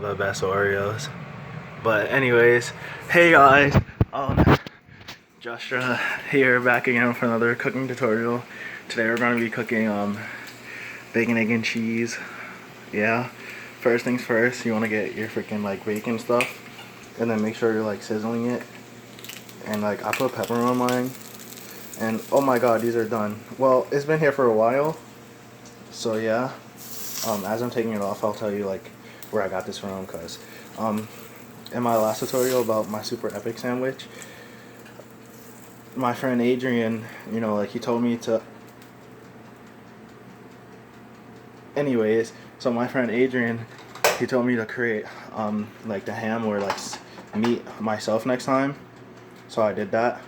The best Oreos. But anyways, hey guys, Joshua here back again for another cooking tutorial. Today we're gonna be cooking bacon, egg, and cheese. Yeah. First things first, you wanna get your freaking like bacon stuff, and then make sure you're like sizzling it. And like I put pepper on mine, and oh my god, these are done. Well, it's been here for a while, so yeah. As I'm taking it off, I'll tell you like where I got this from, cause in my last tutorial about my super epic sandwich, my friend Adrian, you know, like he told me to. Anyways, so my friend Adrian, he told me to create like the ham or like meat myself next time. So I did that.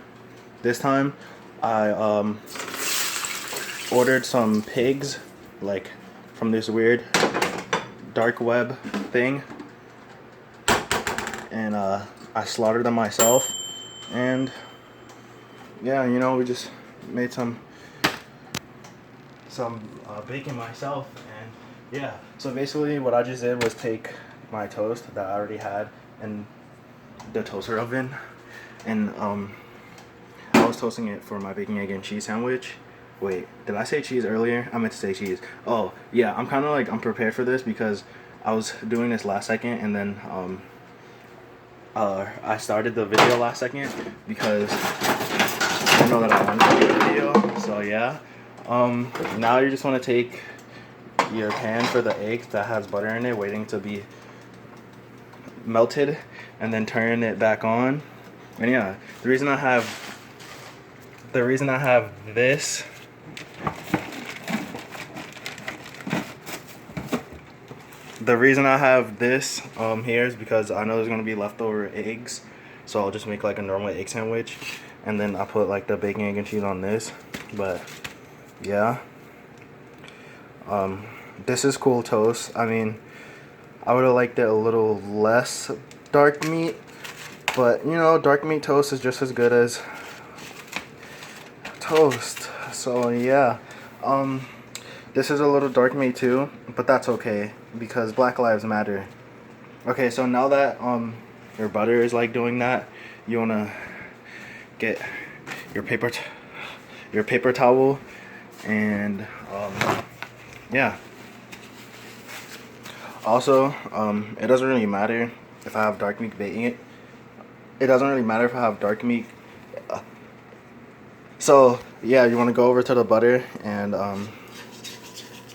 This time, I ordered some pigs, like from this weird dark web thing, and I slaughtered them myself, and yeah, you know, we just made some bacon myself, and yeah. So basically what I just did was take my toast that I already had in the toaster oven, and I was toasting it for my bacon, egg, and cheese sandwich. Wait, did I say cheese earlier? I meant to say cheese. Oh, yeah, I'm kind of like unprepared for this because I was doing this last second, and then I started the video last second because I didn't know that I wanted to do a video. So yeah, now you just want to take your pan for the egg that has butter in it, waiting to be melted, and then turn it back on. And yeah, the reason I have this. The reason I have this here is because I know there's gonna be leftover eggs, so I'll just make like a normal egg sandwich, and then I put like the bacon, egg, and cheese on this. But yeah, this is cool toast. I mean, I would have liked it a little less dark meat, but you know, dark meat toast is just as good as toast. So yeah, this is a little dark meat too, but that's okay because Black Lives Matter. Okay, so now that your butter is like doing that, you wanna get your paper towel, and yeah. Also, it doesn't really matter if I have dark meat baking it. It doesn't really matter if I have dark meat. So yeah, you want to go over to the butter and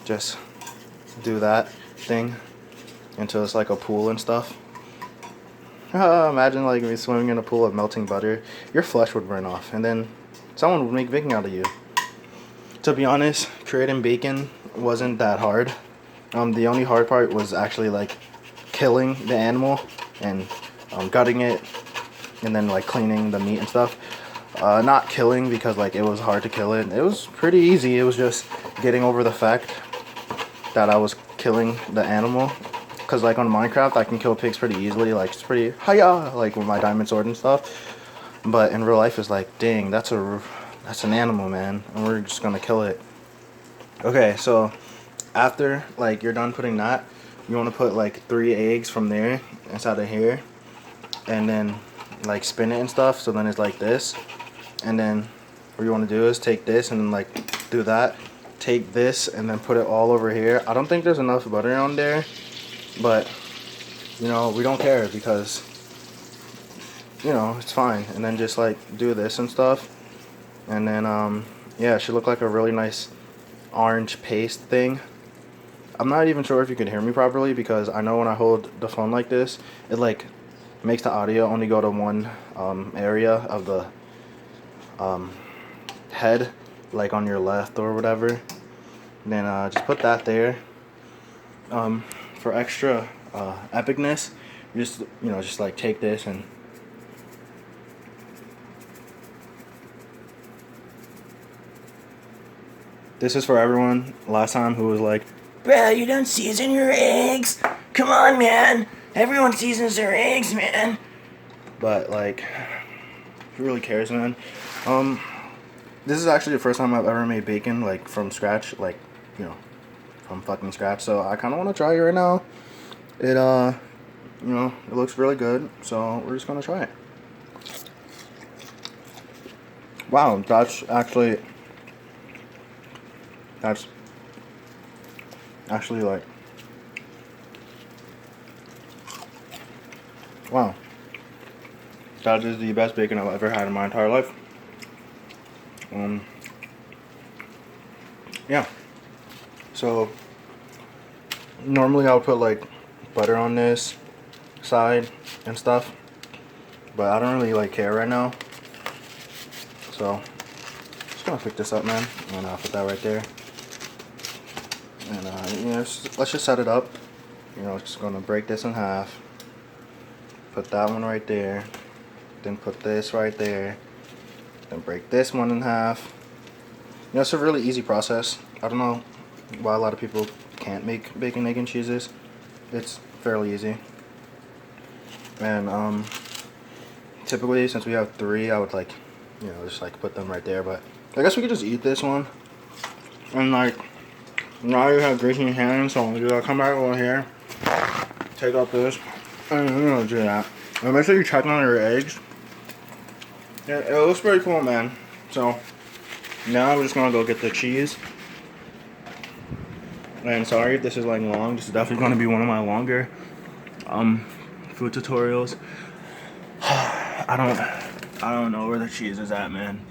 just do that thing until it's like a pool and stuff. Imagine like me swimming in a pool of melting butter. Your flesh would burn off, and then someone would make bacon out of you. To be honest, creating bacon wasn't that hard. The only hard part was actually like killing the animal and gutting it, and then like cleaning the meat and stuff. Not killing, because like it was hard to kill it. It was pretty easy. It was just getting over the fact that I was killing the animal. Cause like on Minecraft I can kill pigs pretty easily. Like it's pretty hiya, like with my diamond sword and stuff. But in real life it's like, dang, that's an animal, man, and we're just gonna kill it. Okay, so after like you're done putting that, you want to put like 3 eggs from there inside of here, and then like spin it and stuff, so then it's like this. And then what you want to do is take this and then like do that, take this and then put it all over here. I don't think there's enough butter on there, but you know, we don't care because you know, it's fine. And then just like do this and stuff, and then yeah, it should look like a really nice orange paste thing. I'm not even sure if you can hear me properly, because I know when I hold the phone like this, it like makes the audio only go to one area of the head, like on your left or whatever. Then just put that there. For extra epicness, just just like take this and this is for everyone last time who was like, "Bruh, you don't season your eggs. Come on, man. Everyone seasons their eggs, man." But like, who really cares, man? This is actually the first time I've ever made bacon like from scratch, from fucking scratch. So I kind of want to try it right now. It you know, it looks really good, so we're just gonna try it. Wow, that's actually like, wow, that is the best bacon I've ever had in my entire life. Yeah. So normally I would put like butter on this side and stuff, but I don't really like care right now. So just gonna pick this up, man, and I'll put that right there. And you know, let's just set it up. You know, just gonna break this in half. Put that one right there. Then put this right there. Then break this one in half. You know, it's a really easy process. I don't know why a lot of people can't make bacon, egg, and cheeses. It's fairly easy. And typically, since we have 3, I would like, you know, just like put them right there. But I guess we could just eat this one. And like, now you have grease in your hands, so you gotta come back over here, take out this, and you're gonna do that. And make sure you check on your eggs. Yeah, it looks pretty cool, man. So now we're just gonna go get the cheese. And sorry if this is like long. This is definitely gonna be one of my longer food tutorials. I don't know where the cheese is at, man.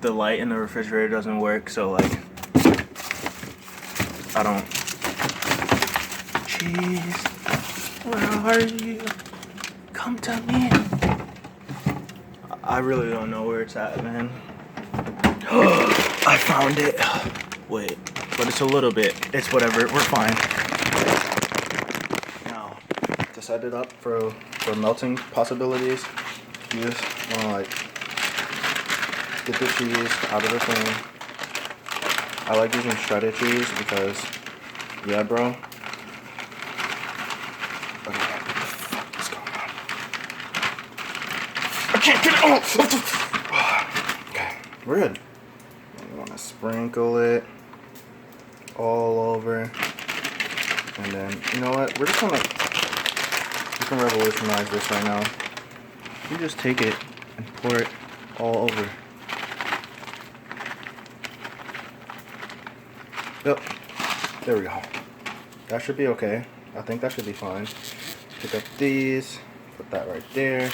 The light in the refrigerator doesn't work, so like I don't. Cheese, where are you? Come to me. I really don't know where it's at, man. I found it. Wait, but it's a little bit. It's whatever. We're fine. Now, to set it up for melting possibilities, you just want to like get the cheese out of the thing. I like using shredded cheese because, yeah, bro. Okay, what the fuck is going on? I can't get it. Oh, okay, we're good. You want to sprinkle it all over, and then you know what? We're just gonna revolutionize this right now. You just take it and pour it all over. Yep, there we go. That should be okay. I think that should be fine. Pick up these, put that right there.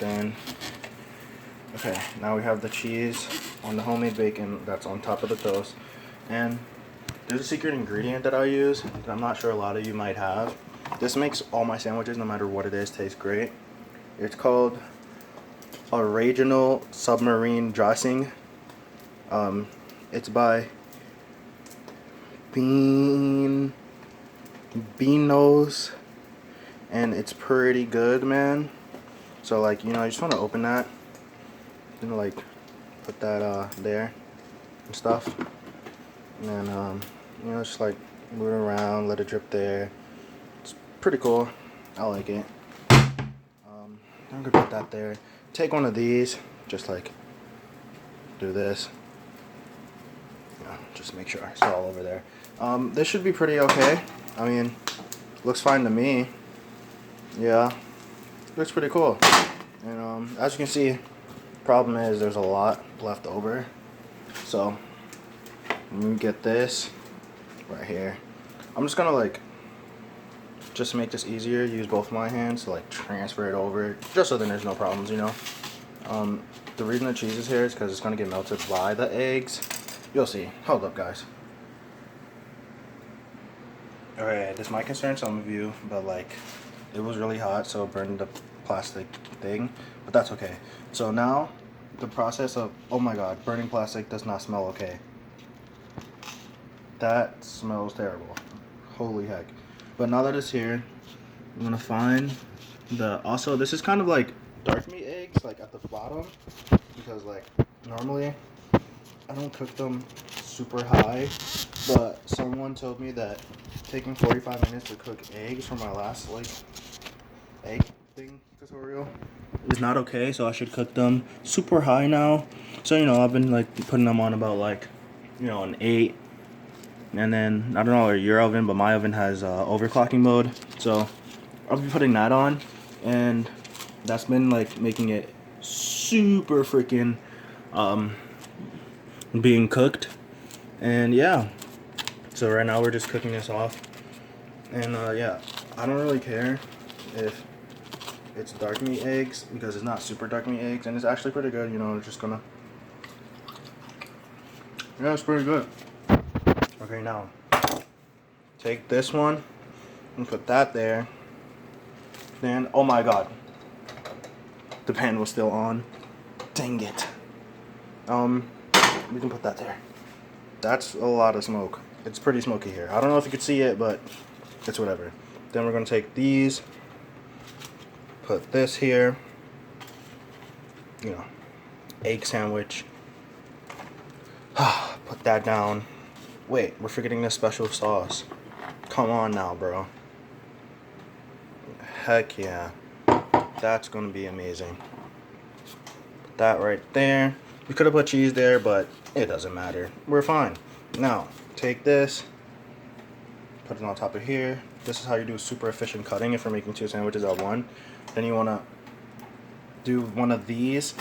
Then, okay, now we have the cheese on the homemade bacon that's on top of the toast. And there's a secret ingredient that I use that I'm not sure a lot of you might have. This makes all my sandwiches, no matter what it is, taste great. It's called Original Submarine Dressing. It's by Beanos, and it's pretty good, man. So like, you know, I just want to open that and like put that there and stuff, and then you know, just like move it around, let it drip there. It's pretty cool. I like it. I'm gonna put that there. Take one of these, just like do this. Just make sure it's all over there. This should be pretty okay. I mean, looks fine to me. Yeah, looks pretty cool. And as you can see, problem is there's a lot left over. So let me get this right here. I'm just gonna like just make this easier. Use both my hands to like transfer it over, just so then there's no problems, you know. The reason the cheese is here is because it's gonna get melted by the eggs. You'll see. Hold up, guys. Alright, this might concern some of you, but like, it was really hot, so it burned the plastic thing, but that's okay. So now, the process of, oh my god, burning plastic does not smell okay. That smells terrible. Holy heck. But now that it's here, I'm gonna find also, this is kind of like dark meat eggs, like at the bottom, because like, normally, I don't cook them super high, but someone told me that taking 45 minutes to cook eggs for my last like egg thing tutorial is not okay, so I should cook them super high now. So, you know, I've been like putting them on about like, you know, an 8 And then, I don't know your oven, but my oven has overclocking mode. So I'll be putting that on, and that's been like making it super freaking being cooked. And yeah, so right now we're just cooking this off. And yeah, I don't really care if it's dark meat eggs, because it's not super dark meat eggs, and it's actually pretty good. You know, it's just gonna, yeah, it's pretty good. Okay, now take this one and put that there. Then, oh my god, the pan was still on. Dang it. We can put that there. That's a lot of smoke. It's pretty smoky here. I don't know if you could see it, but it's whatever. Then we're gonna take these, put this here, you know, egg sandwich. Put that down. Wait, we're forgetting this special sauce. Come on now, bro. Heck yeah. That's gonna be amazing. Put that right there. We could have put cheese there, but it doesn't matter. We're fine. Now, take this, put it on top of here. This is how you do super efficient cutting if you're making 2 sandwiches at one. Then you wanna do one of these.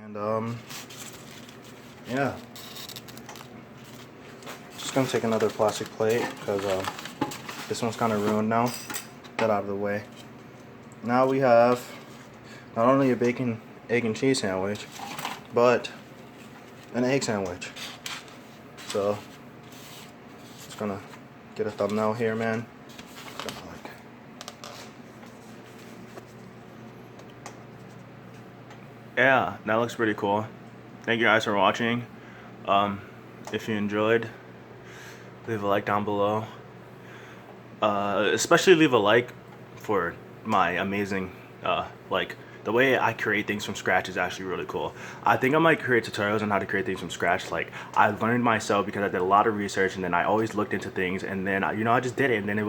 And yeah. Just gonna take another plastic plate because this one's kind of ruined now. Get out of the way. Now we have not only a bacon, egg, and cheese sandwich, but an egg sandwich. So, just gonna get a thumbnail here, man. Yeah, that looks pretty cool. Thank you guys for watching. If you enjoyed, leave a like down below. Especially leave a like for my amazing, like, the way I create things from scratch is actually really cool. I think I might create tutorials on how to create things from scratch. Like, I learned myself because I did a lot of research, and then I always looked into things, and then, you know, I just did it, and then it was